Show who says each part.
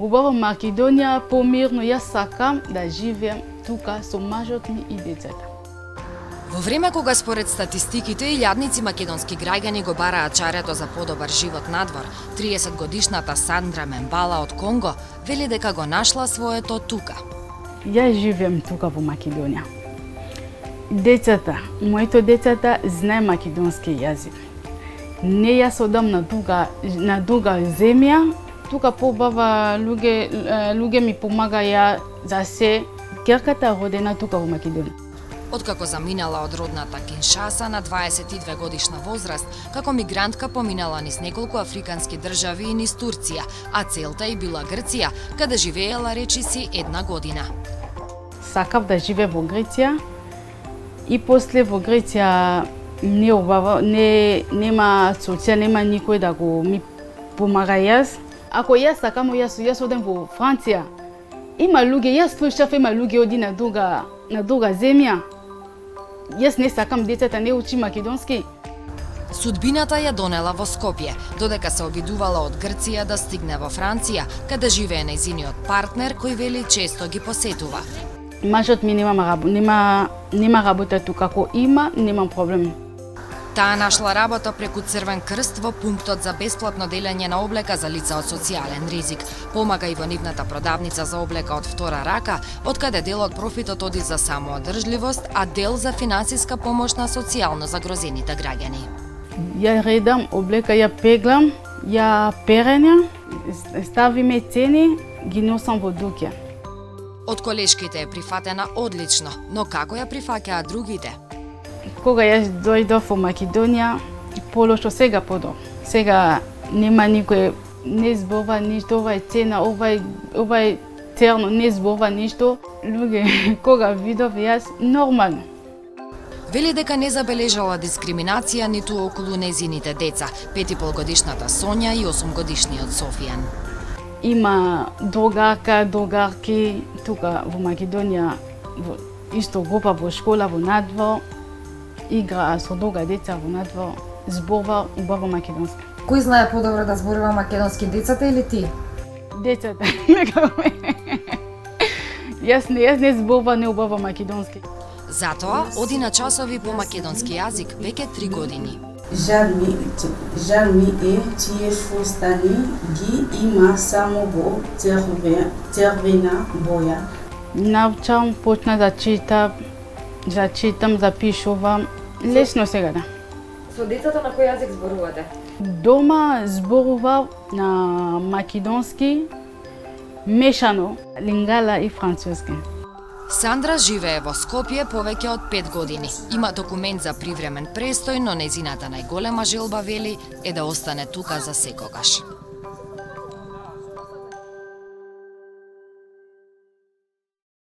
Speaker 1: Убава Македонија помирно, јас сакам да живеам тука со мажот ми и децата.
Speaker 2: Во време кога според статистиките илјадници македонски граѓани го бараат чарето за подобар живот надвор, 30 годишната Сандра Мембала од Конго вели дека го нашла своето тука.
Speaker 1: Јас живеам тука во Македонија. Децата, моите децата знае македонски јазик. Не јас одам на друга земја, тука побава луѓе ми помагаја за се. Ќерката родена тука во Македонија.
Speaker 2: Откако заминала од родната Киншаса на 22 годишна возраст, како мигрантка поминала низ неколку африкански држави и низ Турција, а целта и била Грција, каде живеела речиси 1 година.
Speaker 1: Сакав да живе во Грција и после во Грција нема соција, нема никој да го ми помага јас. Ако јас сакам, јас одам во Франција. Има луѓе, јас слушав, има луѓе оди на друга земја. Јас не сакам, децата не учи македонски.
Speaker 2: Судбината ја донела во Скопје, додека се обидувала од Грција да стигне во Франција, каде живее нејзиниот партнер кој вели често ги посетува.
Speaker 1: Мажот ми нема работа тука, ако има, немам проблем.
Speaker 2: Таа нашла работа преку Црвен крст во пунктот за бесплатно делење на облека за лица од социјален ризик. Помага и во нивната продавница за облека од втора рака, откаде дел од профитот оди за самоодржливост, а дел за финансиска помош на социјално загрозените граѓани.
Speaker 1: Ја редам облека, ја пеглам, ја перења, ставиме цени, ги носам во дуќа.
Speaker 2: Од колешките е прифатена одлично, но како ја прифаќаат другите?
Speaker 1: Кога јас дојдов во Македонија, полошо, сега подобро. Сега нема никој, не зборува ништо, ова е цена, ова е црно, не зборува ништо. Луѓе, кога видов јас, нормално.
Speaker 2: Вели дека не забележала дискриминација ниту околу незините деца, 5,5-годишната Сонја и 8-годишниот Софијан.
Speaker 1: Има другарки тука во Македонија, исто група во школа, во надвор, игра со друга деца во надвор, зборува убаво македонски.
Speaker 3: Кој знае подобро да зборува македонски, децата или ти?
Speaker 1: Децата. Јас не зборува не убаво македонски.
Speaker 2: Затоа оди на часови по македонски јазик веќе 3 години.
Speaker 4: Жал ми е, тие фустани ги има само во црвена боја.
Speaker 1: Научам, почна да читам, запишувам. Лесно сега да.
Speaker 3: Со децата на кој јазик зборувате?
Speaker 1: Дома зборував на македонски, мешано, лингала и француски.
Speaker 2: Сандра живее во Скопје повеќе од 5 години. Има документ за привремен престој, но нејзината најголема желба, вели, е да остане тука за секогаш.